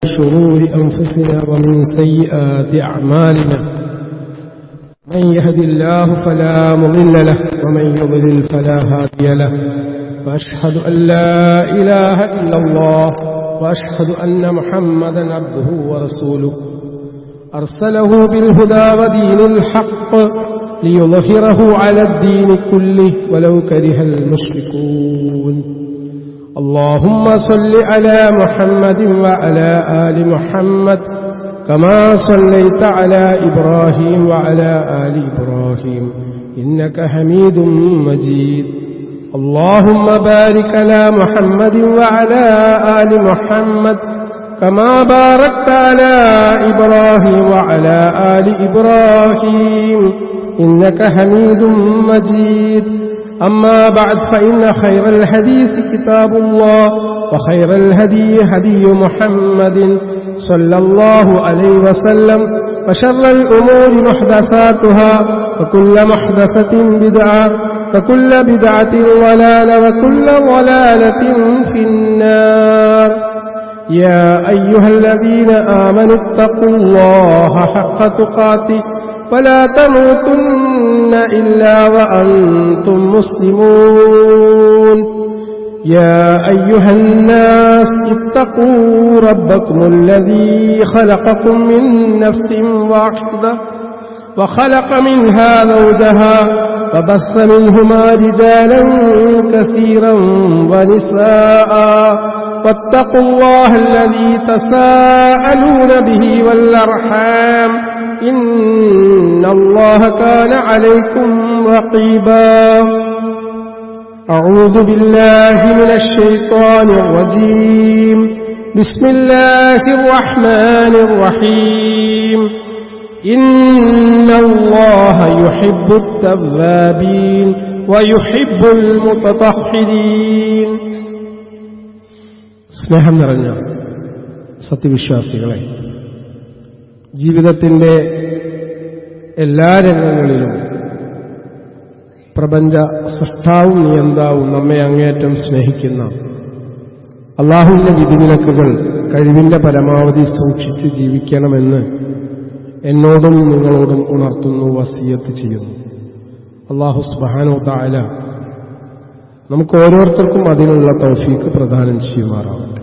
شرور أنفسنا ومن سيئات أعمالنا من يهد الله فلا مضل له ومن يضلل فلا هادي له وأشهد أن لا إله إلا الله وأشهد أن محمدا عبده ورسوله أرسله بالهدى ودين الحق ليظهره على الدين كله ولو كره المشركون اللهم صل على محمد وعلى آل محمد كما صليت على إبراهيم وعلى آل إبراهيم إنك حميد مجيد اللهم بارك على محمد وعلى آل محمد كما باركت على إبراهيم وعلى آل إبراهيم إنك حميد مجيد أما بعد فإن خير الحديث كتاب الله وخير الهدي هدي محمد صلى الله عليه وسلم وشر الأمور محدثاتها وكل محدثة بدعة وكل بدعة ضلالة وكل ضلالة في النار يا أيها الذين آمنوا اتقوا الله حق تقاته ولا تموتن إلا وأنتم مسلمون يا أيها الناس اتقوا ربكم الذي خلقكم من نفس واحدة وخلق منها زوجها وبث منهما رجالا كثيرا ونساء واتقوا الله الذي تساءلون به والأرحام إن الله كان عليكم رقيبا أعوذ بالله من الشيطان الرجيم بسم الله الرحمن الرحيم إن الله يحب التوابين ويحب المتطهرين സ്നേഹം നിറഞ്ഞ സത്യവിശ്വാസികളെ, ജീവിതത്തിൻ്റെ എല്ലാ രംഗങ്ങളിലും പ്രപഞ്ച സൃഷ്ടാവും നിയന്താവും നമ്മെ അങ്ങേയറ്റം സ്നേഹിക്കുന്ന അല്ലാഹുവിന്റെ വിധിവിലക്കുകൾ കഴിവിന്റെ പരമാവധി സൂക്ഷിച്ച് ജീവിക്കണമെന്ന് എന്നോടും നിങ്ങളോടും ഉണർത്തുന്നു, വസിയത്ത് ചെയ്യുന്നു. അല്ലാഹു സുബ്ഹാനഹു വ തആല നമുക്ക് ഓരോരുത്തർക്കും അതിനുള്ള തൗഫീക്ക് പ്രദാനം ചെയ്യുമാറാവട്ടെ.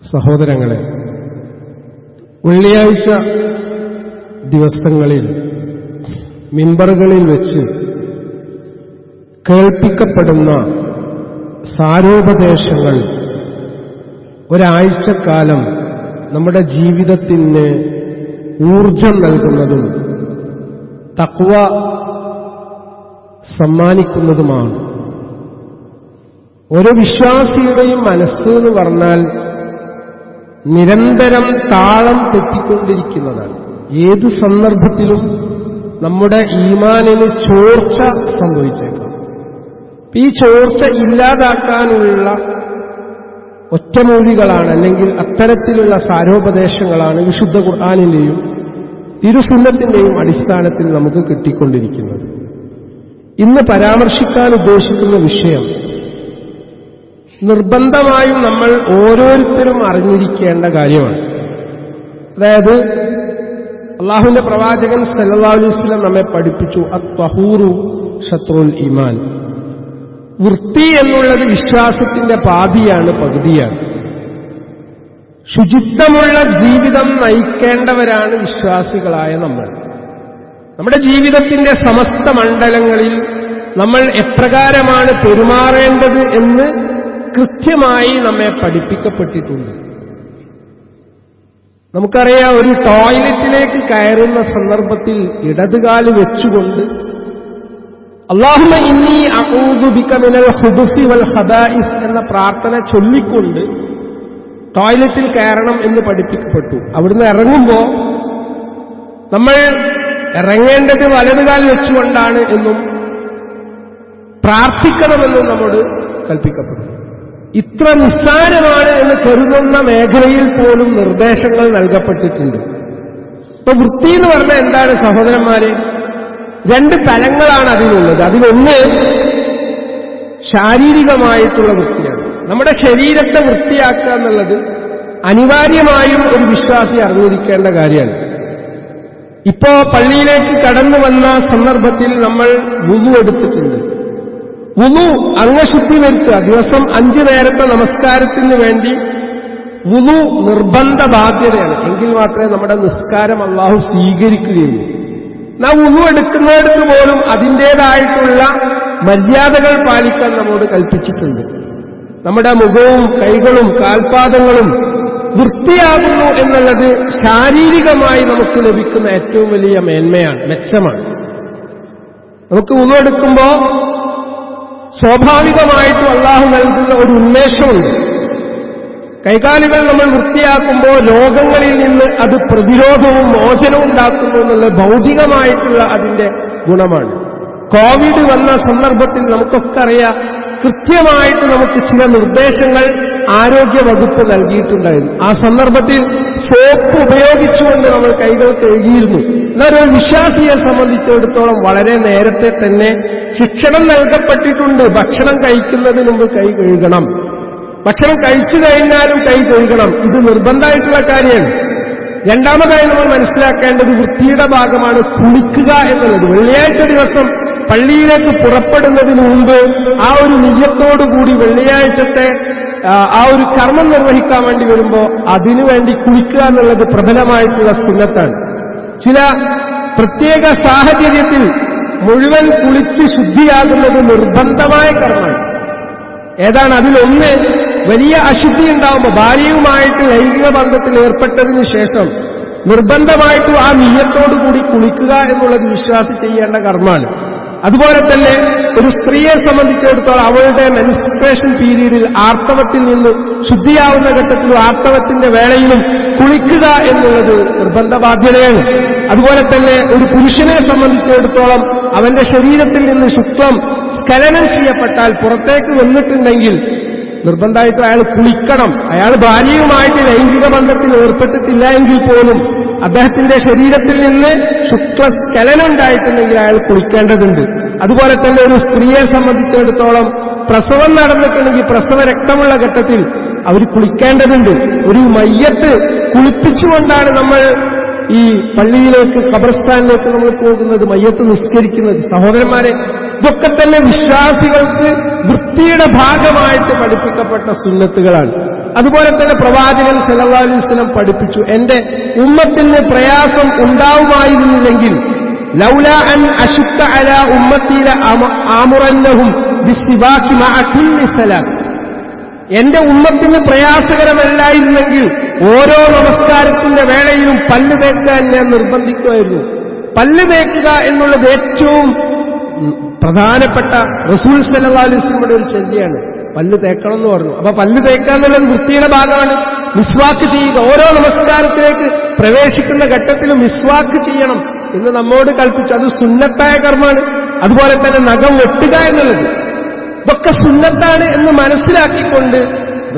സഹോദരങ്ങളെ, വെള്ളിയാഴ്ച ദിവസങ്ങളിൽ മിമ്പറുകളിൽ വെച്ച് കേൾപ്പിക്കപ്പെടുന്ന സാരോപദേശങ്ങൾ ഒരാഴ്ചക്കാലം നമ്മുടെ ജീവിതത്തിന് ഊർജം നൽകുന്നതും തഖ്വ സമ്മാനിക്കുന്നതുമാണ്. ഓരോ വിശ്വാസിയുടെയും മനസ്സ് എന്ന് പറഞ്ഞാൽ നിരന്തരം താളം തെറ്റിക്കൊണ്ടിരിക്കുന്നതാണ്. ഏത് സന്ദർഭത്തിലും നമ്മുടെ ഈമാനിന് ചോർച്ച സംഭവിച്ചേക്കാം. ഈ ചോർച്ച ഇല്ലാതാക്കാനുള്ള ഒറ്റമൂലികളാണ്, അല്ലെങ്കിൽ അത്തരത്തിലുള്ള സാരോപദേശങ്ങളാണ് വിശുദ്ധ ഖുർആനിന്റെയും തിരുസുന്നത്തിന്റെയും അടിസ്ഥാനത്തിൽ നമുക്ക് കിട്ടിക്കൊണ്ടിരിക്കുന്നത്. ഇന്ന് പരാമർശിക്കാൻ ഉദ്ദേശിക്കുന്ന വിഷയം നിർബന്ധമായും നമ്മൾ ഓരോരുത്തരും അറിഞ്ഞിരിക്കേണ്ട കാര്യമാണ്. അതായത് അല്ലാഹുവിന്റെ പ്രവാചകൻ സല്ലല്ലാഹു അലൈഹി വസല്ലം നമ്മെ പഠിപ്പിച്ചു, അത്വഹൂറു ശത്രുൽ ഈമാൻ. വൃത്തി എന്നുള്ളത് വിശ്വാസത്തിന്റെ പാതിയാണ്, പകുതിയാണ്. ശുചിത്വമുള്ള ജീവിതം നയിക്കേണ്ടവരാണ് വിശ്വാസികളായ നമ്മൾ. നമ്മുടെ ജീവിതത്തിന്റെ സമസ്ത മണ്ഡലങ്ങളിൽ നമ്മൾ എപ്രകാരമാണ് പെരുമാറേണ്ടത് എന്ന് കൃത്യമായി നമ്മെ പഠിപ്പിക്കപ്പെട്ടിട്ടുണ്ട്. നമുക്കറിയാം, ഒരു ടോയ്ലറ്റിലേക്ക് കയറുന്ന സന്ദർഭത്തിൽ ഇടതുകാല് വെച്ചുകൊണ്ട് അല്ലാഹുമ്മ ഇന്നി അഊദു ബിക മിനൽ ഖുബുസി വൽ ഖബായിസ് എന്ന പ്രാർത്ഥന ചൊല്ലിക്കൊണ്ട് ടോയ്ലറ്റിൽ കയറണം എന്ന് പഠിപ്പിക്കപ്പെട്ടു. അവിടുന്ന് ഇറങ്ങുമ്പോൾ നമ്മൾ ഇറങ്ങേണ്ടത് വലതുകാൽ വെച്ചുകൊണ്ടാണ് എന്നും പ്രാർത്ഥിക്കണമെന്നും നമ്മോട് കൽപ്പിക്കപ്പെട്ടു. ഇത്ര നിസ്സാരമാണ് എന്ന് കരുതുന്ന മേഖലയിൽ പോലും നിർദ്ദേശങ്ങൾ നൽകപ്പെട്ടിട്ടുണ്ട്. ഇപ്പൊ വൃത്തി എന്ന് പറഞ്ഞാൽ എന്താണ് സഹോദരന്മാരെ? രണ്ട് തലങ്ങളാണ് അതിനുള്ളത്. അതിലൊന്ന് ശാരീരികമായിട്ടുള്ള വൃത്തിയാണ്. നമ്മുടെ ശരീരത്തെ വൃത്തിയാക്കുക എന്നുള്ളത് അനിവാര്യമായും ഒരു വിശ്വാസി അറിഞ്ഞിരിക്കേണ്ട കാര്യമാണ്. ഇപ്പോ പള്ളിയിലേക്ക് കടന്നു വന്ന സന്ദർഭത്തിൽ നമ്മൾ വുളു എടുത്തിട്ടുണ്ട്. വുളു അംഗശുദ്ധി വരുത്തുക. ദിവസം 5 നേരത്തെ നമസ്കാരത്തിന് വേണ്ടി വുളു നിർബന്ധ ബാധ്യതയാണ്. എങ്കിൽ മാത്രമേ നമ്മുടെ നിസ്കാരം അല്ലാഹു സ്വീകരിക്കുകയുള്ളൂ. നാം വുളു എടുക്കുന്നിടത്ത് പോലും അതിൻ്റേതായിട്ടുള്ള മര്യാദകൾ പാലിക്കാൻ നമ്മോട് കൽപ്പിച്ചിട്ടുണ്ട്. നമ്മുടെ മുഖവും കൈകളും കാൽപാദങ്ങളും വൃത്തിയാകുന്നു എന്നുള്ളത് ശാരീരികമായി നമുക്ക് ലഭിക്കുന്ന ഏറ്റവും വലിയ മേന്മയാണ്, മെച്ചമാണ്. നമുക്ക് വുളു എടുക്കുമ്പോൾ സ്വാഭാവികമായിട്ടും അല്ലാഹു നൽകുന്ന ഒരു ഉന്മേഷമുണ്ട്. കൈകാലുകൾ നമ്മൾ വൃത്തിയാക്കുമ്പോൾ രോഗങ്ങളിൽ നിന്ന് അത് പ്രതിരോധവും മോചനവും ഉണ്ടാക്കുന്നു എന്നുള്ള ഭൗതികമായിട്ടുള്ള അതിന്റെ ഗുണമാണ്. കോവിഡ് വന്ന സന്ദർഭത്തിൽ നമുക്കൊക്കെ അറിയാം, കൃത്യമായിട്ട് നമുക്ക് ചില നിർദ്ദേശങ്ങൾ ആരോഗ്യ വകുപ്പ് നൽകിയിട്ടുണ്ടായിരുന്നു. ആ സന്ദർഭത്തിൽ സോപ്പ് ഉപയോഗിച്ചുകൊണ്ട് നമ്മൾ കൈകൾ കഴുകിയിരുന്നു. എന്നാൽ ഒരു വിശ്വാസിയെ സംബന്ധിച്ചിടത്തോളം വളരെ നേരത്തെ തന്നെ ശിക്ഷണം നൽകപ്പെട്ടിട്ടുണ്ട്. ഭക്ഷണം കഴിക്കുന്നതിന് മുമ്പ് കൈ കഴുകണം, ഭക്ഷണം കഴിച്ചു കഴിഞ്ഞാലും കൈ കഴുകണം. ഇത് നിർബന്ധമായിട്ടുള്ള കാര്യമാണ്. രണ്ടാമതായി നമ്മൾ മനസ്സിലാക്കേണ്ടത് വൃത്തിയുടെ ഭാഗമാണ് കുളിക്കുക എന്നുള്ളത്. വെള്ളിയാഴ്ച ദിവസം പള്ളിയിലേക്ക് പുറപ്പെടുന്നതിന് മുമ്പ് ആ ഒരു നിയ്യത്തോടുകൂടി വെള്ളിയാഴ്ചത്തെ ആ ഒരു കർമ്മം നിർവഹിക്കാൻ വേണ്ടി വരുമ്പോൾ അതിനുവേണ്ടി കുളിക്കുക എന്നുള്ളത് പ്രബലമായിട്ടുള്ള സുന്നത്താണ്. ചില പ്രത്യേക സാഹചര്യത്തിൽ മുഴുവൻ കുളിച്ച് ശുദ്ധിയാകുന്നത് നിർബന്ധമായ കർമ്മമാണ്. ഏതാണ് അതിലൊന്ന്? വലിയ അശുദ്ധി ഉണ്ടാവുമ്പോൾ ഭാര്യയുമായിട്ട് ലൈംഗിക ബന്ധത്തിൽ ഏർപ്പെട്ടതിന് ശേഷം നിർബന്ധമായിട്ടും ആ നിയ്യത്തോടുകൂടി കുളിക്കുക എന്നുള്ളത് വിശ്വാസി ചെയ്യേണ്ട കർമ്മമാണ്. അതുപോലെ തന്നെ ഒരു സ്ത്രീയെ സംബന്ധിച്ചിടത്തോളം അവളുടെ മെൻസ്ട്രേഷൻ പീരീഡിൽ ആർത്തവത്തിൽ നിന്ന് ശുദ്ധിയാവുന്ന ഘട്ടത്തിലും ആർത്തവത്തിന്റെ വേളയിലും കുളിക്കുക എന്നുള്ളത് നിർബന്ധ ബാധ്യതയാണ്. അതുപോലെ തന്നെ ഒരു പുരുഷനെ സംബന്ധിച്ചിടത്തോളം അവന്റെ ശരീരത്തിൽ നിന്ന് ശുക്ലം സ്ഖലനം ചെയ്യപ്പെട്ടാൽ പുറത്തേക്ക് വന്നിട്ടുണ്ടെങ്കിൽ നിർബന്ധമായിട്ടും അയാൾ കുളിക്കണം. അയാൾ ഭാര്യയുമായിട്ട് ലൈംഗിക ബന്ധത്തിൽ ഏർപ്പെട്ടിട്ടില്ല എങ്കിൽ പോലും അദ്ദേഹത്തിന്റെ ശരീരത്തിൽ നിന്ന് ശുക്ലസ്ഖലനം ഉണ്ടായിട്ടുണ്ടെങ്കിൽ അയാൾ കുളിക്കേണ്ടതുണ്ട്. അതുപോലെ തന്നെ ഒരു സ്ത്രീയെ സംബന്ധിച്ചിടത്തോളം പ്രസവം നടന്നിട്ടുണ്ടെങ്കിൽ പ്രസവ രക്തമുള്ള ഘട്ടത്തിൽ അവർ കുളിക്കേണ്ടതുണ്ട്. ഒരു മയ്യത്ത് കുളിപ്പിച്ചുകൊണ്ടാണ് നമ്മൾ ഈ പള്ളിയിലേക്ക് ഖബർസ്ഥാനിലേക്ക് നമ്മൾ പോകുന്നത്, മയ്യത്ത് നിസ്കരിക്കുന്നത്. സഹോദരന്മാരെ, ഇതൊക്കെ തന്നെ വിശ്വാസികൾക്ക് വൃത്തിയുടെ ഭാഗമായിട്ട് പഠിപ്പിക്കപ്പെട്ട സുന്നത്തുകളാണ്. അതുപോലെ തന്നെ പ്രവാചകൻ സല്ലല്ലാഹു അലൈഹി വസല്ലം പഠിപ്പിച്ചു, എന്റെ ഉമ്മത്തിന് പ്രയാസം ഉണ്ടാവുമായിരുന്നില്ലെങ്കിൽ ലൗലാ അൻ അശുക്ക അലാ ഉമ്മത്തി ലഅമുറന്നഹും ബിസ്സിവാകി മഅ കുല്ലി സലാത്ത്. എന്റെ ഉമ്മത്തിന് പ്രയാസകരമല്ലായിരുന്നെങ്കിൽ ഓരോ നമസ്കാരത്തിന്റെ വേളയിലും പല്ല് തേക്കാൻ ഞാൻ നിർബന്ധിക്കുമായിരുന്നു. പല്ല് തേക്കുക എന്നുള്ളത് ഏറ്റവും പ്രധാനപ്പെട്ട റസൂൽ സല്ലല്ലാഹു അലൈഹി വസല്ലമയുടെ ഒരു ചര്യയാണ്. പല്ല് തേക്കണം എന്ന് പറഞ്ഞു. അപ്പൊ പല്ല് തേക്കുക എന്നുള്ളത് വൃത്തിയുടെ ഭാഗമാണ്. മിസ്വാക്ക് ചെയ്യുക, ഓരോ നമസ്കാരത്തിലേക്ക് പ്രവേശിക്കുന്ന ഘട്ടത്തിലും മിസ്വാക്ക് ചെയ്യണം എന്ന് നമ്മോട് കൽപ്പിച്ചു. അത് സുന്നത്തായ കർമ്മമാണ്. അതുപോലെ തന്നെ നഖം വെട്ടുക എന്നുള്ളത് ഇതൊക്കെ സുന്നത്താണ് എന്ന് മനസ്സിലാക്കിക്കൊണ്ട്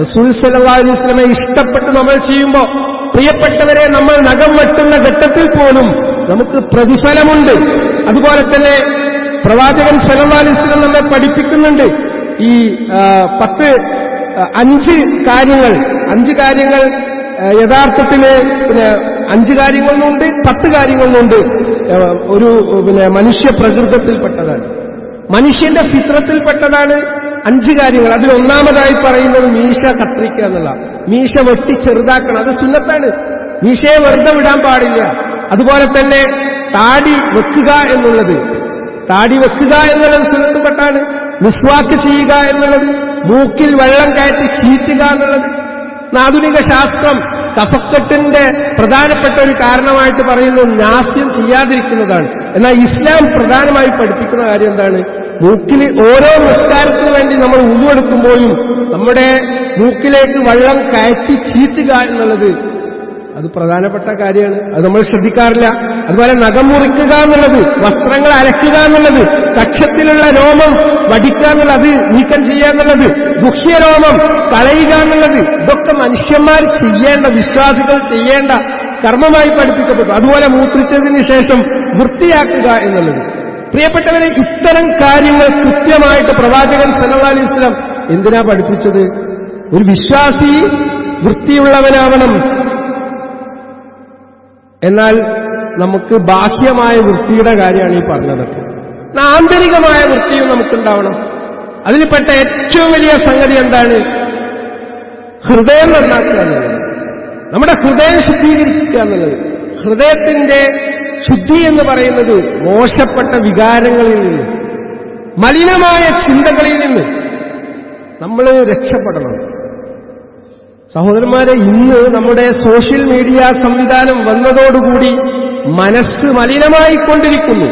റസൂൽ സല്ലല്ലാഹു അലൈഹി വസല്ലമയെ ഇഷ്ടപ്പെട്ട് നമ്മൾ ചെയ്യുമ്പോൾ, പ്രിയപ്പെട്ടവരെ, നമ്മൾ നഖം വെട്ടുന്ന ഘട്ടത്തിൽ പോലും നമുക്ക് പ്രതിഫലമുണ്ട്. അതുപോലെ തന്നെ പ്രവാചകൻ സല്ലല്ലാഹു അലൈഹി വസല്ലം നമ്മെ പഠിപ്പിക്കുന്നുണ്ട് ഈ 5 കാര്യങ്ങൾ യഥാർത്ഥത്തിൽ 5 കാര്യങ്ങളുണ്ട്, 10 കാര്യങ്ങളുണ്ട്. ഒരു മനുഷ്യ പ്രകൃതത്തിൽപ്പെട്ടതാണ്, മനുഷ്യന്റെ ഫിത്രത്തിൽപ്പെട്ടതാണ് 5 കാര്യങ്ങൾ. അതിൽ ഒന്നാമതായി പറയുന്നത് മീശ കത്രിക്കുക എന്നുള്ള, മീശ വെട്ടി ചെറുതാക്കണം. അത് സുന്നത്താണ്. മീശയെ വെറുതെ വിടാൻ പാടില്ല. അതുപോലെ തന്നെ താടി വെക്കുക എന്നുള്ളത് സുന്നത്തുപ്പെട്ടാണ്. മിസ്വാക്ക് ചെയ്യുക എന്നുള്ളത്, മൂക്കിൽ വെള്ളം കയറ്റി ചീറ്റുക എന്നുള്ളത്. ആധുനിക ശാസ്ത്രം കഫക്കെട്ടിന്റെ പ്രധാനപ്പെട്ട ഒരു കാരണമായിട്ട് പറയുന്നത് നാസ്യം ചെയ്യാതിരിക്കുന്നതാണ്. എന്നാൽ ഇസ്ലാം പ്രധാനമായി പഠിപ്പിക്കുന്ന കാര്യം എന്താണ്? മൂക്കിൽ ഓരോ നിസ്കാരത്തിന് വേണ്ടി നമ്മൾ ഉളുവെടുക്കുമ്പോഴും നമ്മുടെ മൂക്കിലേക്ക് വെള്ളം കയറ്റി ചീറ്റുക എന്നുള്ളത് അത് പ്രധാനപ്പെട്ട കാര്യമാണ്. അത് നമ്മൾ ശ്രദ്ധിക്കാറില്ല. അതുപോലെ നഖം മുറിക്കുക എന്നുള്ളത്, വസ്ത്രങ്ങൾ അലക്കുക എന്നുള്ളത്, കക്ഷത്തിലുള്ള രോമം വടിക്കുക എന്നുള്ളത്, അത് നീക്കം ചെയ്യുക എന്നുള്ളത്, ഗുഹ്യരോമം കളയുക എന്നുള്ളത്, ഇതൊക്കെ മനുഷ്യന്മാർ ചെയ്യേണ്ട, വിശ്വാസികൾ ചെയ്യേണ്ട കർമ്മമായി പഠിപ്പിക്കപ്പെട്ടു. അതുപോലെ മൂത്രിച്ചതിന് ശേഷം വൃത്തിയാക്കുക എന്നുള്ളത്. പ്രിയപ്പെട്ടവരെ, ഇത്തരം കാര്യങ്ങൾ കൃത്യമായിട്ട് പ്രവാചകൻ സല്ലല്ലാഹു അലൈഹി വസല്ലം എന്തിനാ പഠിപ്പിച്ചത്? ഒരു വിശ്വാസി വൃത്തിയുള്ളവനാവണം. എന്നാൽ നമുക്ക് ബാഹ്യമായ വൃത്തിയുടെ കാര്യമാണ് ഈ പറഞ്ഞതൊക്കെ. ആന്തരികമായ വൃത്തിയും നമുക്കുണ്ടാവണം. അതിൽപ്പെട്ട ഏറ്റവും വലിയ സംഗതി എന്താണ്? ഹൃദയം നന്നാക്കുക എന്നുള്ളത്. നമ്മുടെ ഹൃദയം ശുദ്ധീകരിക്കുക എന്നുള്ളത്. ഹൃദയത്തിന്റെ ശുദ്ധി എന്ന് പറയുന്നത് മോശപ്പെട്ട വികാരങ്ങളിൽ നിന്ന്, മലിനമായ ചിന്തകളിൽ നിന്ന് നമ്മൾ രക്ഷപ്പെടണം. സഹോദരന്മാരെ, ഇന്ന് നമ്മുടെ സോഷ്യൽ മീഡിയ സംവിധാനം വന്നതോടുകൂടി മനസ്സ് മലിനമായിക്കൊണ്ടിരിക്കുന്നു.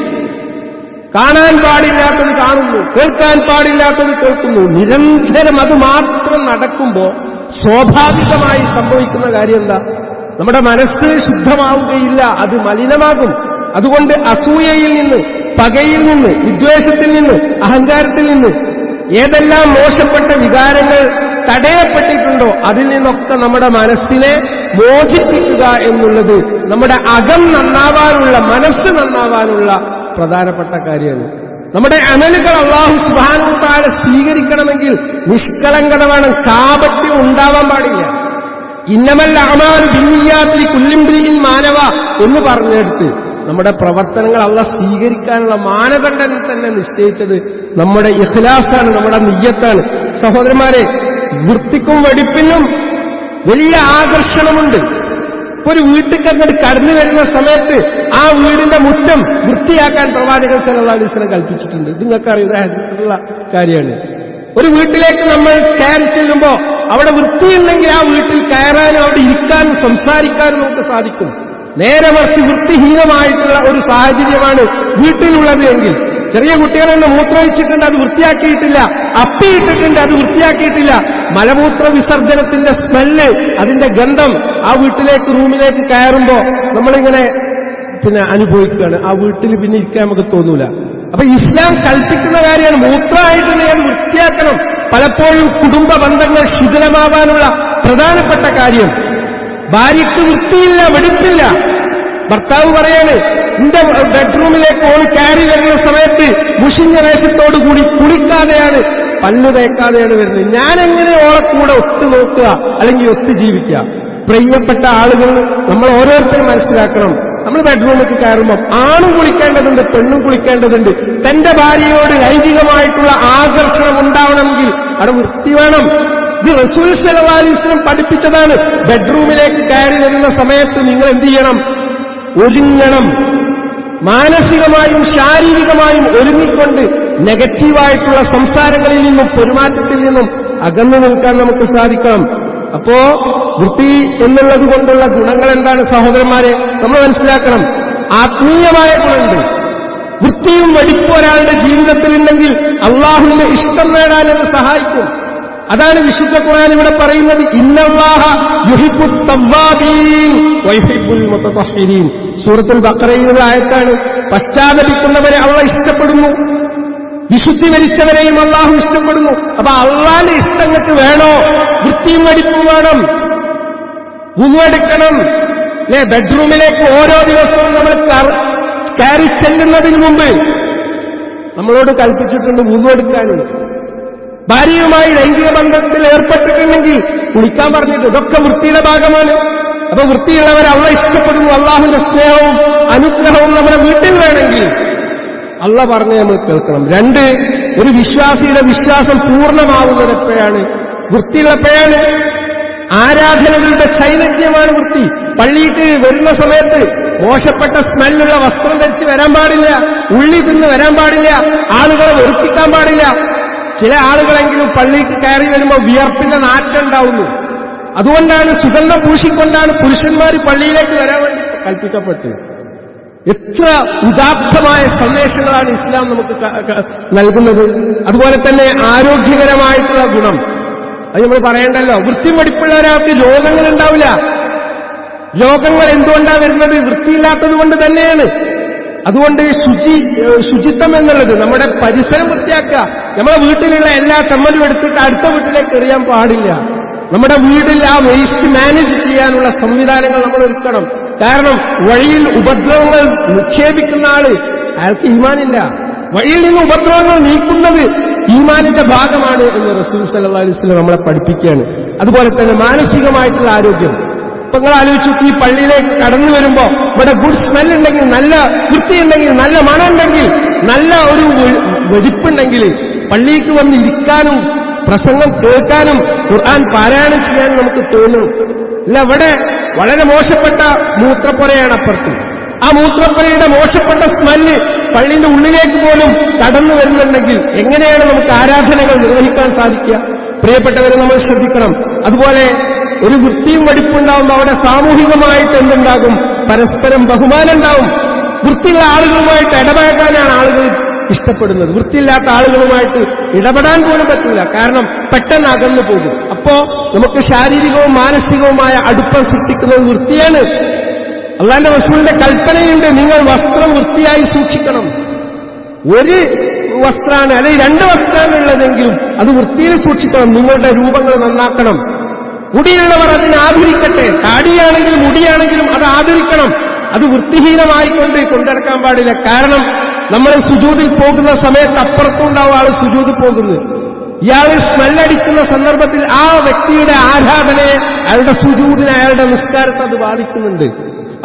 കാണാൻ പാടില്ലാത്തത് കാണുന്നു, കേൾക്കാൻ പാടില്ലാത്തത് കേൾക്കുന്നു. നിരന്തരം അത് മാത്രം നടക്കുമ്പോൾ സ്വാഭാവികമായി സംഭവിക്കുന്ന കാര്യം എന്താ? നമ്മുടെ മനസ്സ് ശുദ്ധമാവുകയില്ല, അത് മലിനമാകും. അതുകൊണ്ട് അസൂയയിൽ നിന്ന്, പകയിൽ നിന്ന്, വിദ്വേഷത്തിൽ നിന്ന്, അഹങ്കാരത്തിൽ നിന്ന് ഏതെല്ലാം മോശപ്പെട്ട വികാരങ്ങൾ തടയപ്പെട്ടിട്ടുണ്ടോ അതിൽ നിന്നൊക്കെ നമ്മുടെ മനസ്സിനെ മോചിപ്പിക്കുക എന്നുള്ളത് നമ്മുടെ അകം നന്നാവാനുള്ള, മനസ്സ് നന്നാവാനുള്ള പ്രധാനപ്പെട്ട കാര്യമാണ്. നമ്മുടെ അമലുകൾ അല്ലാഹു സുബ്ഹാനഹു വ തആല സ്വീകരിക്കണമെങ്കിൽ നിഷ്കളങ്കത വേണം, കാപട്യം ഉണ്ടാവാൻ പാടില്ല. ഇന്നമൽ അഅ്മാലു ബിന്നിയ്യാതി ലികുല്ലി ഇംറിഇൻ മാ നവ എന്ന് പറഞ്ഞെടുത്ത് നമ്മുടെ പ്രവർത്തനങ്ങൾ അല്ലാഹു സ്വീകരിക്കാനുള്ള മാനദണ്ഡം തന്നെ നിശ്ചയിച്ചത് നമ്മുടെ ഇഖ്ലാസാണ്, നമ്മുടെ നിയ്യത്താണ്. സഹോദരന്മാരെ, വൃത്തിക്കും വെടിപ്പിനും വലിയ ആകർഷണമുണ്ട്. ഒരു വീട്ടിൽ അങ്ങോട്ട് കടന്നു വരുന്ന സമയത്ത് ആ വീടിന്റെ മുറ്റം വൃത്തിയാക്കാൻ പ്രവാചകൻ സല്ലല്ലാഹു അലൈഹി വസല്ലം കൽപ്പിച്ചിട്ടുണ്ട്. ഇത് നിങ്ങൾക്കറിയുന്ന ഹദീസിലുള്ള കാര്യമാണ്. ഒരു വീട്ടിലേക്ക് നമ്മൾ കയറി ചെല്ലുമ്പോൾ അവിടെ വൃത്തിയുണ്ടെങ്കിൽ ആ വീട്ടിൽ കയറാനും അവിടെ ഇരിക്കാനും സംസാരിക്കാനും നമുക്ക് സാധിക്കും. നേരെ മറിച്ച് വൃത്തിഹീനമായിട്ടുള്ള ഒരു സാഹചര്യമാണ് വീട്ടിലുള്ളത് എങ്കിൽ, ചെറിയ കുട്ടികളെന്ന് മൂത്രമൊഴിച്ചിട്ടുണ്ട്, അത് വൃത്തിയാക്കിയിട്ടില്ല, അപ്പിയിട്ടിട്ടുണ്ട്, അത് വൃത്തിയാക്കിയിട്ടില്ല, മലമൂത്ര വിസർജനത്തിന്റെ സ്മെല്ല്, അതിന്റെ ഗന്ധം ആ വീട്ടിലേക്ക്, റൂമിലേക്ക് കയറുമ്പോ നമ്മളിങ്ങനെ അനുഭവിക്കുകയാണ്. ആ വീട്ടിൽ പിന്നെ ഇരിക്കാൻ നമുക്ക് തോന്നൂല. അപ്പൊ ഇസ്ലാം കൽപ്പിക്കുന്ന കാര്യമാണ്, മൂത്രമായിട്ടുണ്ടെങ്കിൽ അത് വൃത്തിയാക്കണം. പലപ്പോഴും കുടുംബ ബന്ധങ്ങൾ ശിഥിലമാവാനുള്ള പ്രധാനപ്പെട്ട കാര്യം ഭാര്യയ്ക്ക് വൃത്തിയില്ല, വെടുപ്പില്ല. ഭർത്താവ് പറയാണ്, എന്റെ ബെഡ്റൂമിലേക്ക് ഓള് കയറി വരുന്ന സമയത്ത് മുഷിഞ്ഞ വേഷത്തോടുകൂടി കുളിക്കാതെയാണ്, പല്ല് തേക്കാതെയാണ് വരുന്നത്. ഞാനെങ്ങനെ ഓളെ കൂടെ ഒത്തു നോക്കുക, അല്ലെങ്കിൽ ഒത്തു ജീവിക്കുക? പ്രിയപ്പെട്ട ആളുകൾ, നമ്മൾ ഓരോരുത്തരും മനസ്സിലാക്കണം, നമ്മൾ ബെഡ്റൂമിലേക്ക് കയറുമ്പോൾ ആണും കുളിക്കേണ്ടതുണ്ട്, പെണ്ണും കുളിക്കേണ്ടതുണ്ട്. തന്റെ ഭാര്യയോട് ലൈംഗികമായിട്ടുള്ള ആകർഷണം ഉണ്ടാവണമെങ്കിൽ അവിടെ വൃത്തി വേണം. ഇത് റസൂൽ സല്ലല്ലാഹു അലൈഹി വസല്ലം പഠിപ്പിച്ചതാണ്. ബെഡ്റൂമിലേക്ക് കയറി വരുന്ന സമയത്ത് നിങ്ങൾ എന്ത് ചെയ്യണം? ഒരുങ്ങണം. മാനസികമായും ശാരീരികമായും ഒരുങ്ങിക്കൊണ്ട് നെഗറ്റീവായിട്ടുള്ള സംസാരങ്ങളിൽ നിന്നും പെരുമാറ്റത്തിൽ നിന്നും അകന്നു നിൽക്കാൻ നമുക്ക് സാധിക്കണം. അപ്പോ വൃത്തി എന്നുള്ളത് കൊണ്ടുള്ള ഗുണങ്ങൾ എന്താണ് സഹോദരന്മാരെ? നമ്മൾ മനസ്സിലാക്കണം. ആത്മീയമായ ഗുണമുണ്ട്. വൃത്തിയും വെടിപ്പും ഒരാളുടെ ജീവിതത്തിലുണ്ടെങ്കിൽ അള്ളാഹുവിന്റെ ഇഷ്ടം നേടാൻ അത് സഹായിക്കും. അതാണ് വിശുദ്ധ ഖുർആൻ ഇവിടെ പറയുന്നത്, ഇന്നല്ലാഹ യുഹിബ്ബുത് തവ്വാബീൻ വയുഹിബ്ബുൽ മുതതഹ്ഹിരീൻ. സൂറത്തുൽ ബഖറയിലുള്ള ആയത്താണ്. പശ്ചാത്തപിക്കുന്നവരെ അള്ളാഹ് ഇഷ്ടപ്പെടുന്നു, വിശുദ്ധി വരിച്ചവരെയും അള്ളാഹു ഇഷ്ടപ്പെടുന്നു. അപ്പൊ അള്ളാന്റെ ഇഷ്ടങ്ങൾക്ക് വേണോ? വൃത്തിയും വെടിപ്പും വേണം, വുളുവെടുക്കണം. ബെഡ്റൂമിലേക്ക് ഓരോ ദിവസവും നമ്മൾ കയറി ചെല്ലുന്നതിന് മുമ്പ് നമ്മളോട് കൽപ്പിച്ചിട്ടുണ്ട് വുളുവെടുക്കാനും. ഭാര്യയുമായി ലൈംഗിക ബന്ധത്തിൽ ഏർപ്പെട്ടിട്ടുണ്ടെങ്കിൽ കുളിക്കാൻ പറഞ്ഞിട്ട്, ഇതൊക്കെ വൃത്തിയുടെ ഭാഗമാണ്. അപ്പൊ വൃത്തിയുള്ളവരെ അള്ളാഹ് ഇഷ്ടപ്പെടുന്നു. അള്ളാഹുവിന്റെ സ്നേഹവും അനുഗ്രഹവും നമ്മുടെ വീട്ടിൽ വേണമെങ്കിൽ അള്ളാഹ് പറഞ്ഞ് നമ്മൾ കേൾക്കണം. രണ്ട്, ഒരു വിശ്വാസിയുടെ വിശ്വാസം പൂർണ്ണമാവുന്നത് എപ്പോഴാണ്? വൃത്തിയുള്ളപ്പോഴാണ്. ആരാധനകളുടെ ചൈതന്യമാണ് വൃത്തി. പള്ളിക്ക് വരുന്ന സമയത്ത് മോശപ്പെട്ട സ്മെല്ലുള്ള വസ്ത്രം ധരിച്ച് വരാൻ പാടില്ല, ഉള്ളി തിന്ന് വരാൻ പാടില്ല, ആളുകളെ വെറുപ്പിക്കാൻ പാടില്ല. ചില ആളുകളെങ്കിലും പള്ളിക്ക് കയറി വരുമ്പോൾ വിയർപ്പിന്റെ നാറ്റം ഉണ്ടാവുന്നു. അതുകൊണ്ടാണ് സുഗന്ധം പൂശിക്കൊണ്ടാണ് പുരുഷന്മാർ പള്ളിയിലേക്ക് വരാൻ വേണ്ടി കൽപ്പിക്കപ്പെട്ടത്. എത്ര ഉദാത്തമായ സന്ദേശങ്ങളാണ് ഇസ്ലാം നമുക്ക് നൽകുന്നത്. അതുപോലെ തന്നെ ആരോഗ്യകരമായിട്ടുള്ള ഗുണം അത് നമ്മൾ പറയണ്ടല്ലോ. വൃത്തി വെടിപ്പുള്ള ഒരാൾക്ക് രോഗങ്ങൾ ഉണ്ടാവില്ല. രോഗങ്ങൾ എന്തുകൊണ്ടാണ് വരുന്നത്? വൃത്തിയില്ലാത്തത് കൊണ്ട് തന്നെയാണ്. അതുകൊണ്ട് ശുചിത്വം എന്നുള്ളത് നമ്മുടെ പരിസരം വൃത്തിയാക്കുക. നമ്മുടെ വീട്ടിലുള്ള എല്ലാ ചമ്മലും എടുത്തിട്ട് അടുത്ത വീട്ടിലേക്ക് എറിയാൻ പാടില്ല. നമ്മുടെ വീട്ടിൽ ആ വേസ്റ്റ് മാനേജ് ചെയ്യാനുള്ള സംവിധാനങ്ങൾ നമ്മൾ ഒരുക്കണം. കാരണം വഴിയിൽ ഉപദ്രവങ്ങൾ നിക്ഷേപിക്കുന്ന ആള്, അയാൾക്ക് ഈമാനില്ല. വഴിയിൽ നിന്ന് ഉപദ്രവങ്ങൾ നീക്കുന്നത് ഈമാനിന്റെ ഭാഗമാണ് എന്ന് റസൂൽ സല്ലല്ലാഹു അലൈഹി വസല്ലം നമ്മളെ പഠിപ്പിക്കുകയാണ്. അതുപോലെ തന്നെ മാനസികമായിട്ടുള്ള ആരോഗ്യം. ഇപ്പൊ നിങ്ങൾ ആലോചിച്ചു, ഈ പള്ളിയിലേക്ക് കടന്നു വരുമ്പോ ഇവിടെ ഗുഡ് സ്മെൽ ഉണ്ടെങ്കിൽ, നല്ല വൃത്തിയുണ്ടെങ്കിൽ, നല്ല മണം ഉണ്ടെങ്കിൽ, നല്ല ഒരു വെടിപ്പുണ്ടെങ്കിൽ പള്ളിക്ക് വന്ന് ഇരിക്കാനും പ്രസംഗം കേൾക്കാനും ഖുർആൻ പാരായണം ചെയ്യാനും നമുക്ക് തോന്നും. ഇല്ല, ഇവിടെ വളരെ മോശപ്പെട്ട മൂത്രപ്പുരയാണ് അപ്പുറത്ത്. ആ മൂത്രപ്പുരയുടെ മോശപ്പെട്ട സ്മെല്ല് പള്ളിയുടെ ഉള്ളിലേക്ക് പോലും കടന്നു വരുന്നുണ്ടെങ്കിൽ എങ്ങനെയാണ് നമുക്ക് ആരാധനകൾ നിർവഹിക്കാൻ സാധിക്കുക? പ്രിയപ്പെട്ടവരെ, നമ്മൾ ശ്രദ്ധിക്കണം. അതുപോലെ ഒരു വൃത്തിയും വെടിപ്പുണ്ടാവുമ്പോൾ അവിടെ സാമൂഹികമായിട്ട് എന്തുണ്ടാകും? പരസ്പരം ബഹുമാനം ഉണ്ടാവും. വൃത്തിയുള്ള ആളുകളുമായിട്ട് ഇടപഴകാനാണ് ആളുകൾ ഇഷ്ടപ്പെടുന്നത്. വൃത്തിയില്ലാത്ത ആളുകളുമായിട്ട് ഇടപെടാൻ പോലും പറ്റില്ല. കാരണം പെട്ടെന്ന് അകന്നു പോകും. അപ്പോ നമുക്ക് ശാരീരികവും മാനസികവുമായ അടുപ്പം സൃഷ്ടിക്കുന്നത് വൃത്തിയാണ്. അല്ലാഹുവിന്റെ റസൂലിന്റെ കൽപ്പനയുണ്ട്, നിങ്ങൾ വസ്ത്രം വൃത്തിയായി സൂക്ഷിക്കണം. ഒരു വസ്ത്രമാണ് അല്ലെങ്കിൽ 2 വസ്ത്രമാണ് ഉള്ളതെങ്കിലും അത് വൃത്തിയിൽ സൂക്ഷിക്കണം. നിങ്ങളുടെ രൂപങ്ങൾ നന്നാക്കണം. മുടിയുള്ളവർ അതിനെ ആദരിക്കട്ടെ. താടിയാണെങ്കിലും മുടിയാണെങ്കിലും അത് ആദരിക്കണം. അത് വൃത്തിഹീനമായിക്കൊണ്ട് കൊണ്ടുനടക്കാൻ പാടില്ല. കാരണം നമ്മൾ സുജൂദിൽ പോകുന്ന സമയത്ത് അപ്പുറത്തുണ്ടാവും ആൾ സുജൂദിൽ പോകുന്നത്. ഇയാൾ സ്മെല്ലടിക്കുന്ന സന്ദർഭത്തിൽ ആ വ്യക്തിയുടെ ആരാധനയെ, അയാളുടെ സുജൂദിനെ, അയാളുടെ നിസ്കാരത്തെ അത് ബാധിക്കുന്നുണ്ട്.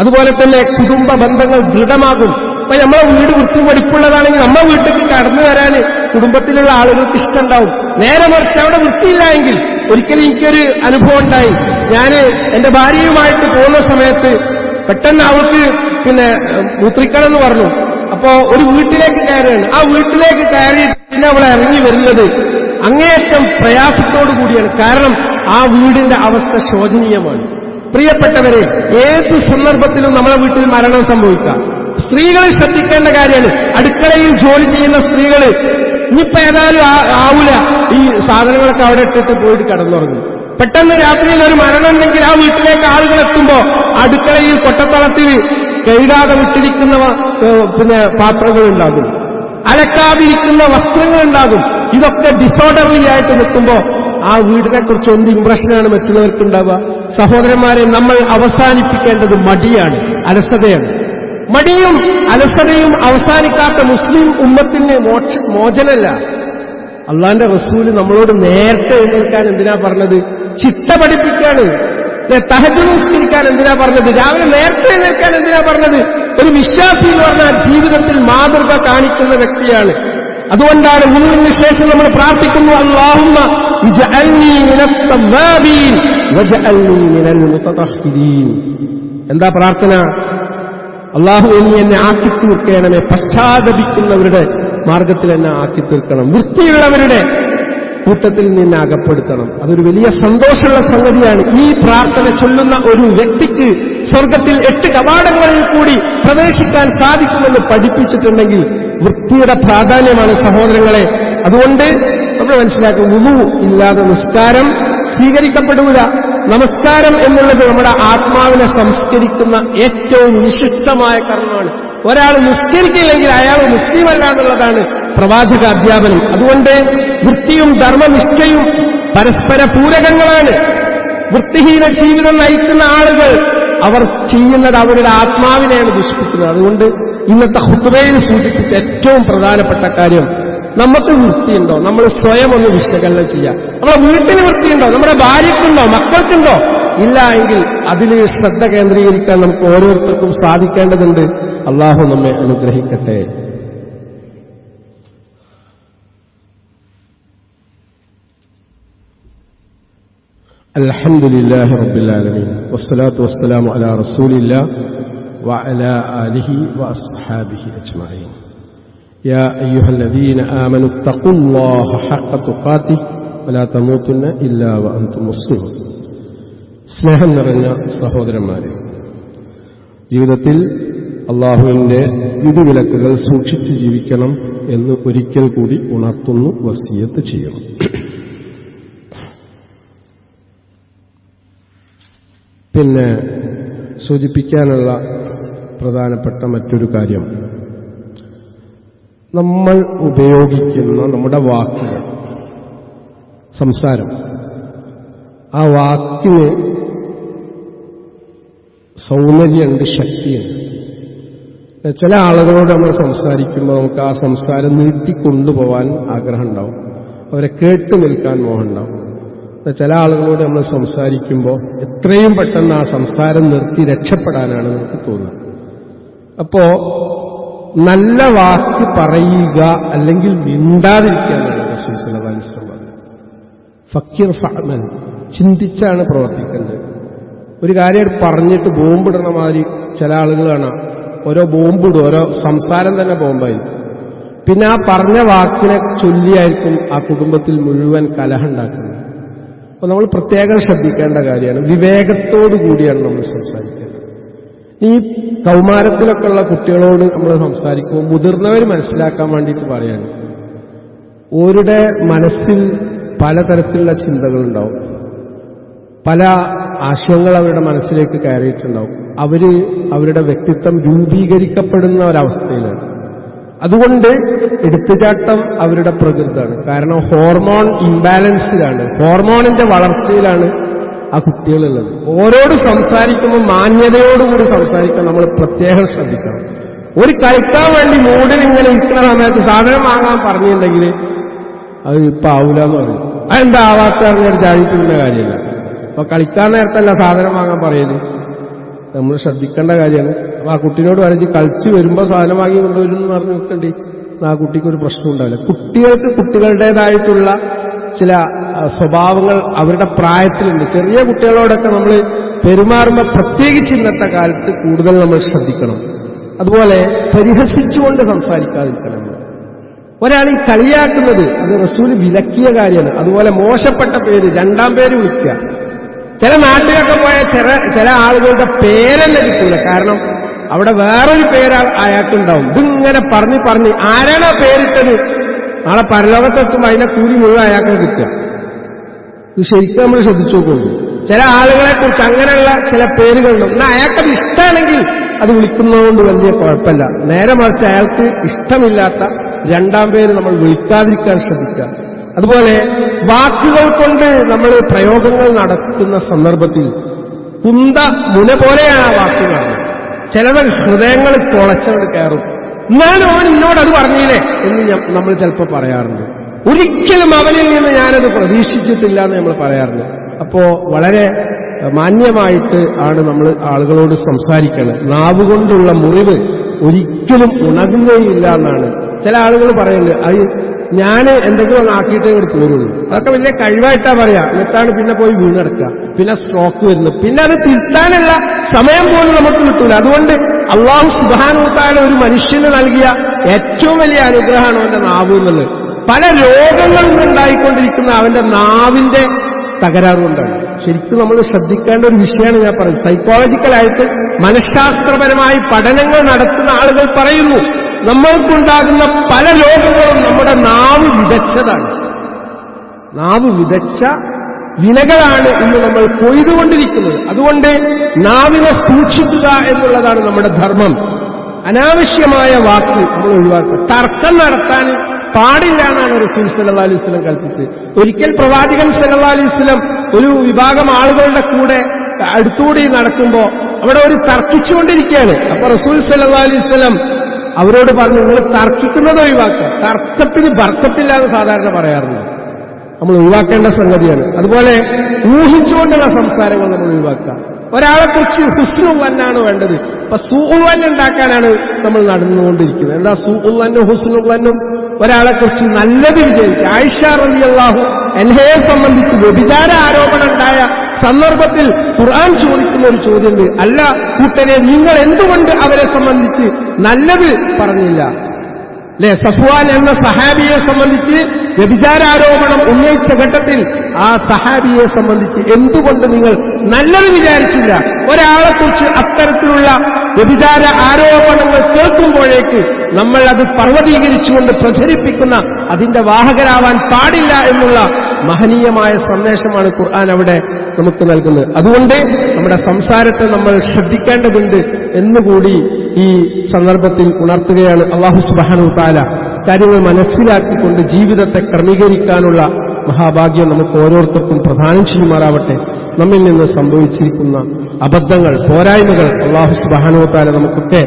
അതുപോലെ തന്നെ കുടുംബ ബന്ധങ്ങൾ ദൃഢമാകും. അപ്പൊ നമ്മളെ വീട് വൃത്തിയും വെടിപ്പുള്ളതാണെങ്കിൽ നമ്മുടെ വീട്ടിലേക്ക് കടന്നു വരാൻ കുടുംബത്തിലുള്ള ആളുകൾക്ക് ഇഷ്ടമുണ്ടാവും. നേരെ മറിച്ച് അവിടെ വൃത്തിയില്ല എങ്കിൽ, ഒരിക്കലും എനിക്കൊരു അനുഭവം ഉണ്ടായി. ഞാൻ എന്റെ ഭാര്യയുമായിട്ട് പോകുന്ന സമയത്ത് പെട്ടെന്ന് അവൾക്ക് മൂത്രിക്കണം എന്ന് പറഞ്ഞു. അപ്പോ ഒരു വീട്ടിലേക്ക് കയറുകയാണ്. ആ വീട്ടിലേക്ക് കയറി പിന്നെ അവളെ ഇറങ്ങി വരുന്നത് അങ്ങേയറ്റം പ്രയാസത്തോടു കൂടിയാണ്. കാരണം ആ വീടിന്റെ അവസ്ഥ ശോചനീയമാണ്. പ്രിയപ്പെട്ടവരെ, ഏത് സന്ദർഭത്തിലും നമ്മളെ വീട്ടിൽ മരണം സംഭവിക്കാം. സ്ത്രീകൾ ശ്രദ്ധിക്കേണ്ട കാര്യമാണ്. അടുക്കളയിൽ ജോലി ചെയ്യുന്ന സ്ത്രീകൾ ഇനിയിപ്പോ ഏതായാലും ആവൂല, ഈ സാധനങ്ങളൊക്കെ അവിടെ ഇട്ടിട്ട് പോയിട്ട് കിടന്നുറങ്ങും. പെട്ടെന്ന് രാത്രിയിൽ ഒരു മരണം ഉണ്ടെങ്കിൽ ആ വീട്ടിലേക്ക് ആളുകൾ എത്തുമ്പോ അടുക്കളയിൽ കൊട്ടത്തളത്തിൽ കഴുകാതെ വിട്ടിരിക്കുന്ന പാത്രങ്ങളുണ്ടാകും, അലക്കാതിരിക്കുന്ന വസ്ത്രങ്ങളുണ്ടാകും. ഇതൊക്കെ ഡിസോർഡർലി ആയിട്ട് നിൽക്കുമ്പോ ആ വീടിനെ കുറിച്ച് എന്ത് ഇംപ്രഷനാണ് മറ്റുള്ളവർക്ക് ഉണ്ടാവുക? സഹോദരന്മാരെ, നമ്മൾ അവസാനിപ്പിക്കേണ്ടത് മടിയാണ്, അലസതയാണ്. മടിയും അലസതയും അവസാനിക്കാത്ത മുസ്ലിം ഉമ്മത്തിന് മോചനല്ല. അള്ളാന്റെ റസൂല് നമ്മളോട് നേരത്തെ എഴുന്നേൽക്കാൻ എന്തിനാ പറഞ്ഞത്? ചിട്ട പഠിപ്പിക്കാണ്. തഹജ്ജുദ് നിസ്കരിക്കാൻ എന്തിനാ പറഞ്ഞത്? രാവിലെ നേരത്തെ എഴുന്നേൽക്കാൻ എന്തിനാ പറഞ്ഞത്? ഒരു വിശ്വാസി എന്ന് പറഞ്ഞാൽ ജീവിതത്തിൽ മാതൃക കാണിക്കുന്ന വ്യക്തിയാണ്. അതുകൊണ്ടാണ് മുഴുവന് ശേഷം നമ്മൾ പ്രാർത്ഥിക്കുന്നു, അല്ലാഹുമ്മ ഇജ്അൽനി മിനത് തവ്വാബീൻ വജ്അൽനി മിനൽ മുതതഹ്ഹിരീൻ. എന്താ പ്രാർത്ഥന? അല്ലാഹു എന്നെ ആക്കി തീർക്കണമേ, പശ്ചാത്തപിക്കുന്നവരുടെ മാർഗത്തിൽ എന്നെ ആക്കി തീർക്കണം, വൃത്തിയുള്ളവരുടെ കൂട്ടത്തിൽ നിന്നെ അകപ്പെടുത്തണം. അതൊരു വലിയ സന്തോഷമുള്ള സംഗതിയാണ്. ഈ പ്രാർത്ഥന ചൊല്ലുന്ന ഒരു വ്യക്തിക്ക് സ്വർഗത്തിൽ 8 കവാടങ്ങളിൽ കൂടി പ്രവേശിക്കാൻ സാധിക്കുമെന്ന് പഠിപ്പിച്ചിട്ടുണ്ടെങ്കിൽ വൃത്തിയുടെ പ്രാധാന്യമാണ് സഹോദരങ്ങളെ. അതുകൊണ്ട് നമ്മൾ മനസ്സിലാക്കും, വുളു ഇല്ലാതെ നിസ്കാരം സ്വീകരിക്കപ്പെടൂല. നമസ്കാരം എന്നുള്ളത് നമ്മുടെ ആത്മാവിനെ സംസ്കരിക്കുന്ന ഏറ്റവും വിശിഷ്ടമായ കർമ്മമാണ്. ഒരാൾ നിസ്കരിക്കില്ലെങ്കിൽ അയാൾ മുസ്ലിം അല്ല എന്നുള്ളതാണ് പ്രവാചക അധ്യാപനം. അതുകൊണ്ട് വൃത്തിയും ധർമ്മനിഷ്ഠയും പരസ്പര പൂരകങ്ങളാണ്. വൃത്തിഹീന ജീവിതം നയിക്കുന്ന ആളുകൾ അവർ ചെയ്യുന്നത് അവരുടെ ആത്മാവിനെയാണ് ദുഷിപ്പിക്കുന്നത്. അതുകൊണ്ട് ഇന്നത്തെ ഖുത്ബയിൽ സൂചിപ്പിച്ച ഏറ്റവും പ്രധാനപ്പെട്ട കാര്യം, നമുക്ക് വൃത്തിയുണ്ടോ? നമ്മൾ സ്വയം ഒന്ന് വിശകലനം ചെയ്യാം. നമ്മുടെ വീട്ടിന് വൃത്തിയുണ്ടോ? നമ്മുടെ ഭാര്യയ്ക്കുണ്ടോ? മക്കൾക്കുണ്ടോ? ഇല്ല എങ്കിൽ അതിൽ ശ്രദ്ധ കേന്ദ്രീകരിക്കാൻ നമുക്ക് ഓരോരുത്തർക്കും സാധിക്കേണ്ടതുണ്ട്. അള്ളാഹു നമ്മെ അനുഗ്രഹിക്കട്ടെ. അൽഹംദുലില്ലാഹി റബ്ബിൽ ആലമീൻ വസ്സലാത്തു വസ്സലാമു അലാ റസൂലില്ലാഹ് വഅലാ ആലിഹി വഅസ്ഹാബിഹി അജ്മഈൻ. യാ അയ്യുഹല്ലദീന ആമനു തഖുല്ലാഹ ഹഖ്ക തുഖാതിഹി വലാ തമൂതുന്ന ഇല്ലാ വഅൻതും മുസ്ലിമൂൻ. സ്നേഹം നിറഞ്ഞ സഹോദരന്മാരെ, ജീവിതത്തിൽ അള്ളാഹുവിന്റെ വിധിവിലക്കുകൾ സൂക്ഷിച്ച് ജീവിക്കണം എന്ന് ഒരിക്കൽ കൂടി ഉണർത്തുന്നു, വസിയത്ത് ചെയ്യണം. പിന്നെ സൂചിപ്പിക്കാനുള്ള പ്രധാനപ്പെട്ട മറ്റൊരു കാര്യം, നമ്മൾ ഉപയോഗിക്കുന്ന നമ്മുടെ വാക്കുകൾ, സംസാരം, ആ വാക്കിന് സൗന്ദര്യമുണ്ട്, ശക്തിയുണ്ട്. ചില ആളുകളോട് നമ്മൾ സംസാരിക്കുമ്പോൾ നമുക്ക് ആ സംസാരം നീട്ടിക്കൊണ്ടുപോകാൻ ആഗ്രഹം ഉണ്ടാവും. അവരെ കേട്ടു നിൽക്കാൻ മോഹമുണ്ടാവും. ചില ആളുകളോട് നമ്മൾ സംസാരിക്കുമ്പോൾ എത്രയും പെട്ടെന്ന് ആ സംസാരം നിർത്തി രക്ഷപ്പെടാനാണ് നമുക്ക് തോന്നുന്നത്. അപ്പോ നല്ല വാക്ക് പറയുക അല്ലെങ്കിൽ മിണ്ടാതിരിക്കാനാണ് റസൂൽ സല്ലല്ലാഹു അലൈഹി വസല്ലം പറഞ്ഞത്. ഫക്കീർ ഫഅമൽ, ചിന്തിച്ചാണ് പ്രവർത്തിക്കേണ്ടത്. ഒരു കാര്യം പറഞ്ഞിട്ട് ബോംബിടണ മാതിരി ചില ആളുകളാണ് ഓരോ ബോംബിടും, ഓരോ സംസാരം തന്നെ ബോംബായിരിക്കും. പിന്നെ ആ പറഞ്ഞ വാക്കിനെ ചൊല്ലിയായിരിക്കും ആ കുടുംബത്തിൽ മുഴുവൻ കലഹം ഉണ്ടാക്കുന്നത്. അപ്പൊ നമ്മൾ പ്രത്യേകം ശ്രദ്ധിക്കേണ്ട കാര്യമാണ്, വിവേകത്തോടു കൂടിയാണ് നമ്മൾ സംസാരിക്കേണ്ടത്. ഈ കൗമാരത്തിലൊക്കെ ഉള്ള കുട്ടികളോട് നമ്മൾ സംസാരിക്കുമ്പോൾ മുതിർന്നവർ മനസ്സിലാക്കാൻ വേണ്ടിയിട്ട് പറയാണ്, ഓരുടെ മനസ്സിൽ പലതരത്തിലുള്ള ചിന്തകളുണ്ടാവും, പല ആശയങ്ങൾ അവരുടെ മനസ്സിലേക്ക് കയറിയിട്ടുണ്ടാവും. അവരുടെ വ്യക്തിത്വം രൂപീകരിക്കപ്പെടുന്ന ഒരവസ്ഥയിലാണ്. അതുകൊണ്ട് എടുത്തുചാട്ടം അവരുടെ പ്രകൃതമാണ്. കാരണം ഹോർമോൺ ഇംബാലൻസിലാണ്, ഹോർമോണിന്റെ വളർച്ചയിലാണ് ആ കുട്ടികളുള്ളത്. ഓരോട് സംസാരിക്കുമ്പോൾ മാന്യതയോടുകൂടി സംസാരിക്കാൻ നമ്മൾ പ്രത്യേകം ശ്രദ്ധിക്കണം. ഒരു കളിക്കാൻ വേണ്ടി മൂടിൽ ഇങ്ങനെ ഇരിക്കുന്ന സമയത്ത് സാധനം വാങ്ങാൻ പറഞ്ഞിട്ടുണ്ടെങ്കിൽ അത് ഇപ്പൊ ആവൂല എന്ന് പറയും. അതെന്താ ആവാത്ത ഒരു ചാടിപ്പിടുന്ന കാര്യമല്ല. അപ്പൊ കളിക്കാൻ നേരത്തല്ല സാധനം വാങ്ങാൻ പറയുന്നത്, നമ്മൾ ശ്രദ്ധിക്കേണ്ട കാര്യമാണ്. അപ്പൊ ആ കുട്ടീനോട് പറഞ്ഞ് കളിച്ച് വരുമ്പോൾ സാധനം വാങ്ങി കൊണ്ടുവരും എന്ന് പറഞ്ഞ് നിൽക്കണ്ടേ, ആ കുട്ടിക്ക് ഒരു പ്രശ്നം ഉണ്ടാവില്ല. കുട്ടികൾക്ക് കുട്ടികളുടേതായിട്ടുള്ള ചില സ്വഭാവങ്ങൾ അവരുടെ പ്രായത്തിലുണ്ട്. ചെറിയ കുട്ടികളോടൊക്കെ നമ്മൾ പെരുമാറുമ്പോൾ പ്രത്യേകിച്ച് ഇന്നത്തെ കാലത്ത് കൂടുതൽ നമ്മൾ ശ്രദ്ധിക്കണം. അതുപോലെ പരിഹസിച്ചുകൊണ്ട് സംസാരിക്കാതിരിക്കണം. ഒരാൾ ഈ കളിയാക്കുന്നത് അത് റസൂൽ വിലക്കിയ കാര്യമാണ്. അതുപോലെ മോശപ്പെട്ട പേര്, രണ്ടാം പേര് വിളിക്കുക. ചില നാട്ടിലൊക്കെ പോയ ചില ആളുകളുടെ പേരെന്നെ കിട്ടില്ല. കാരണം അവിടെ വേറൊരു പേര് അയാൾക്കുണ്ടാവും. ഇതിങ്ങനെ പറഞ്ഞ് ആരാണോ പേരിട്ടത് നാളെ പരലോകത്തെത്തുമ്പോൾ അതിന്റെ കൂലി മുഴുവൻ അയാൾക്ക് കിട്ടുക. ഇത് ശരിക്കും നമ്മൾ ശ്രദ്ധിച്ചു നോക്കുള്ളൂ. ചില ആളുകളെ കുറിച്ച് അങ്ങനെയുള്ള ചില പേരുകളുണ്ട്. എന്നാൽ അയാൾക്കത് ഇഷ്ടമാണെങ്കിൽ അത് വിളിക്കുന്നതുകൊണ്ട് വലിയ കുഴപ്പമില്ല. നേരെ മറിച്ച് അയാൾക്ക് ഇഷ്ടമില്ലാത്ത രണ്ടാം പേര് നമ്മൾ വിളിക്കാതിരിക്കാൻ ശ്രദ്ധിക്കുക. അതുപോലെ വാക്കുകൾ കൊണ്ട് നമ്മൾ പ്രയോഗങ്ങൾ നടത്തുന്ന സന്ദർഭത്തിൽ കുന്ത മുന പോലെയാണ് ആ വാക്കുകൾ. ചിലത് ഹൃദയങ്ങൾ തുളച്ചവർ കയറും. എന്നാലും അവൻ എന്നോട് അത് പറഞ്ഞില്ലേ എന്ന് നമ്മൾ ചിലപ്പോൾ പറയാറുണ്ട്. ഒരിക്കലും അവനിൽ നിന്ന് ഞാനത് പ്രതീക്ഷിച്ചിട്ടില്ല എന്ന് നമ്മൾ പറയാറുണ്ട്. അപ്പോ വളരെ മാന്യമായിട്ട് ആണ് നമ്മൾ ആളുകളോട് സംസാരിക്കുന്നത്. നാവുകൊണ്ടുള്ള മുറിവ് ഒരിക്കലും ഉണങ്ങുകയില്ല എന്നാണ് ചില ആളുകൾ പറയുന്നത്. അത് ഞാൻ എന്തെങ്കിലും ഒന്ന് ആക്കിയിട്ടേ ഇവിടെ പോരുള്ളൂ. അതൊക്കെ വലിയ കഴിവായിട്ടാ പറയാ. എന്നിട്ടാണ് പിന്നെ പോയി വീണെടുക്കുക, പിന്നെ സ്ട്രോക്ക് വരുന്നത്, പിന്നെ അത് തിരുത്താനുള്ള സമയം പോലും നമുക്ക് കിട്ടൂല. അതുകൊണ്ട് അല്ലാഹു സുബ്ഹാനഹു വ തആല ഒരു മനുഷ്യന് നൽകിയ ഏറ്റവും വലിയ അനുഗ്രഹമാണ് അവന്റെ നാവ് എന്നുള്ളത്. പല രോഗങ്ങളും ഉണ്ടായിക്കൊണ്ടിരിക്കുന്ന അവന്റെ നാവിന്റെ തകരാറുകൊണ്ടാണ്. ശരിക്കും നമ്മൾ ശ്രദ്ധിക്കേണ്ട ഒരു വിഷയമാണ് ഞാൻ പറയുന്നത്. സൈക്കോളജിക്കലായിട്ട് മനഃശാസ്ത്രപരമായി പഠനങ്ങൾ നടത്തുന്ന ആളുകൾ പറയുന്നു, നമ്മൾക്കുണ്ടാകുന്ന പല രോഗങ്ങളും നമ്മുടെ നാവ് വിതച്ചതാണ്. നാവ് വിതച്ച വിനകളാണ് ഇന്ന് നമ്മൾ കൊയ്തുകൊണ്ടിരിക്കുന്നത്. അതുകൊണ്ട് നാവിനെ സൂക്ഷിക്കുക എന്നുള്ളതാണ് നമ്മുടെ ധർമ്മം. അനാവശ്യമായ വാക്ക് നമ്മൾ ഒഴിവാക്കുക. തർക്കം നടത്താൻ പാടില്ല എന്നാണ് റസൂൽ സല്ലല്ലാഹു അലൈഹി വസല്ലം കൽപ്പിച്ചത്. ഒരിക്കൽ പ്രവാചകൻ സല്ലല്ലാഹു അലൈഹി വസല്ലം ഒരു വിഭാഗം ആളുകളുടെ കൂടെ അടുത്തുകൂടി നടക്കുമ്പോൾ അവിടെ ഒരു തർക്കിച്ചുകൊണ്ടിരിക്കുകയാണ്. അപ്പൊ റസൂൽ സല്ലല്ലാഹു അലൈഹി വസല്ലം അവരോട് പറഞ്ഞു, നിങ്ങൾ തർക്കിക്കുന്നത് ഒഴിവാക്കുക. തർക്കത്തിന് ബർക്കത്തില്ല എന്ന് സാധാരണ പറയാറുണ്ട്. നമ്മൾ ഒഴിവാക്കേണ്ട സംഗതിയാണ്. അതുപോലെ ഊഹിച്ചുകൊണ്ടുള്ള സംസാരങ്ങൾ നമ്മൾ ഒഴിവാക്കുക. ഒരാളെക്കുറിച്ച് ഹുസ്നുൽ വന്നാണ് വേണ്ടത്. അപ്പൊ സൂഉൽ വന്ന് ഉണ്ടാക്കാനാണ് നമ്മൾ നടന്നുകൊണ്ടിരിക്കുന്നത്. എന്താ സൂഉൽ വന്നും ഹുസ്നുൽ വന്നും? ഒരാളെക്കുറിച്ച് നല്ലത് വിചാരിക്കുക. ആയിഷ റളിയല്ലാഹു അൻഹയെ സംബന്ധിച്ച് വ്യഭിചാര ആരോപണം ഉണ്ടായ സന്ദർഭത്തിൽ ഖുർആൻ ചോദിക്കുന്ന ഒരു ചോദ്യമുണ്ട്, അല്ല കൂട്ടരെ, നിങ്ങൾ എന്തുകൊണ്ട് അവരെ സംബന്ധിച്ച് നല്ലത് പറഞ്ഞില്ല? അല്ലെ, സഫ്വാൻ എന്ന സഹാബിയെ സംബന്ധിച്ച് വ്യഭിചാരാരോപണം ഉന്നയിച്ച ഘട്ടത്തിൽ ആ സഹാബിയെ സംബന്ധിച്ച് എന്തുകൊണ്ട് നിങ്ങൾ നല്ലത് വിചാരിച്ചില്ല? ഒരാളെക്കുറിച്ച് അത്തരത്തിലുള്ള വ്യഭിചാര ആരോപണങ്ങൾ കേൾക്കുമ്പോഴേക്ക് നമ്മൾ അത് പർവ്വതീകരിച്ചുകൊണ്ട് പ്രചരിപ്പിക്കുന്ന അതിന്റെ വാഹകരാവാൻ പാടില്ല എന്നുള്ള മഹനീയമായ സന്ദേശമാണ് ഖുർആൻ അവിടെ നമുക്ക് നൽകുന്നത്. അതുകൊണ്ട് നമ്മുടെ സംസാരത്തെ നമ്മൾ ശ്രദ്ധിക്കേണ്ടതുണ്ട് എന്നുകൂടി ഈ സന്ദർഭത്തിൽ ഉണർത്തുകയാണ്. അല്ലാഹു സുബ്ഹാനഹു വ തആല കാര്യങ്ങൾ മനസ്സിലാക്കിക്കൊണ്ട് ജീവിതത്തെ ക്രമീകരിക്കാനുള്ള മഹാഭാഗ്യം നമുക്ക് ഓരോരുത്തർക്കും പ്രദാനം ചെയ്യുമാറാവട്ടെ. നമ്മിൽ നിന്ന് സംഭവിച്ചിരിക്കുന്ന അബദ്ധങ്ങൾ, പോരായ്മകൾ അല്ലാഹു സുബ്ഹാനഹു വ തആല നമുക്കൊക്കെ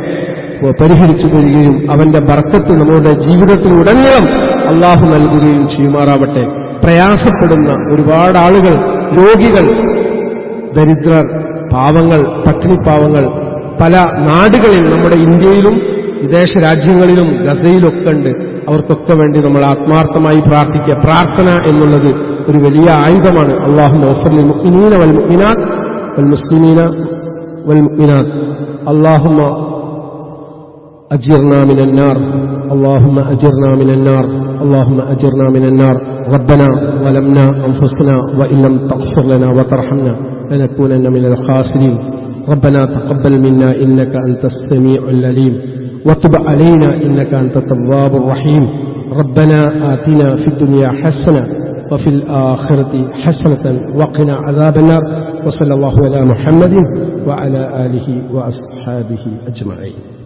പരിഹരിച്ചു തരികയും അവന്റെ ബർക്കത്ത് നമ്മുടെ ജീവിതത്തിലുടനീളം അള്ളാഹു നൽകുകയും ചെയ്യുമാറാവട്ടെ. പ്രയാസപ്പെടുന്ന ഒരുപാട് ആളുകൾ, രോഗികൾ, ദരിദ്രർ, പാവങ്ങൾ, പട്ടിണിപ്പാവങ്ങൾ പല നാടുകളിൽ, നമ്മുടെ ഇന്ത്യയിലും വിദേശ രാജ്യങ്ങളിലും ഗസയിലൊക്കെ ഉണ്ട്. അവർക്കൊക്കെ വേണ്ടി നമ്മൾ ആത്മാർത്ഥമായി പ്രാർത്ഥിക്കുക. പ്രാർത്ഥന എന്നുള്ളത് ഒരു വലിയ ആയുധമാണ്. അല്ലാഹുമ്മ ഗഫിർ ലിൽ മുഅ്മിനീന വൽ മുഅ്മിനാത്ത് വൽ മുസ്ലിമീന വൽ മുഅ്മിനാത്ത്. അല്ലാഹുമ്മ അജിർനാ മിനൻ നാർ, അല്ലാഹുമ്മ അജിർനാ മിനൻ നാർ, അല്ലാഹുമ്മ അജിർനാ മിനൻ നാർ. റബ്ബനാ വലംനാ അൻഫുസനാ വഇൻ ലം തഗ്ഫിർ ലനാ വതർഹംനാ ലനകൂനന്ന മിനൽ ഖാസിരീൻ. ربنا تقبل منا إنك أنت السميع العليم وتب علينا إنك أنت التواب الرحيم. ربنا آتنا في الدنيا حسنة وفي الآخرة حسنة وقنا عذاب النار. وصلى الله على محمد وعلى آله وأصحابه أجمعين.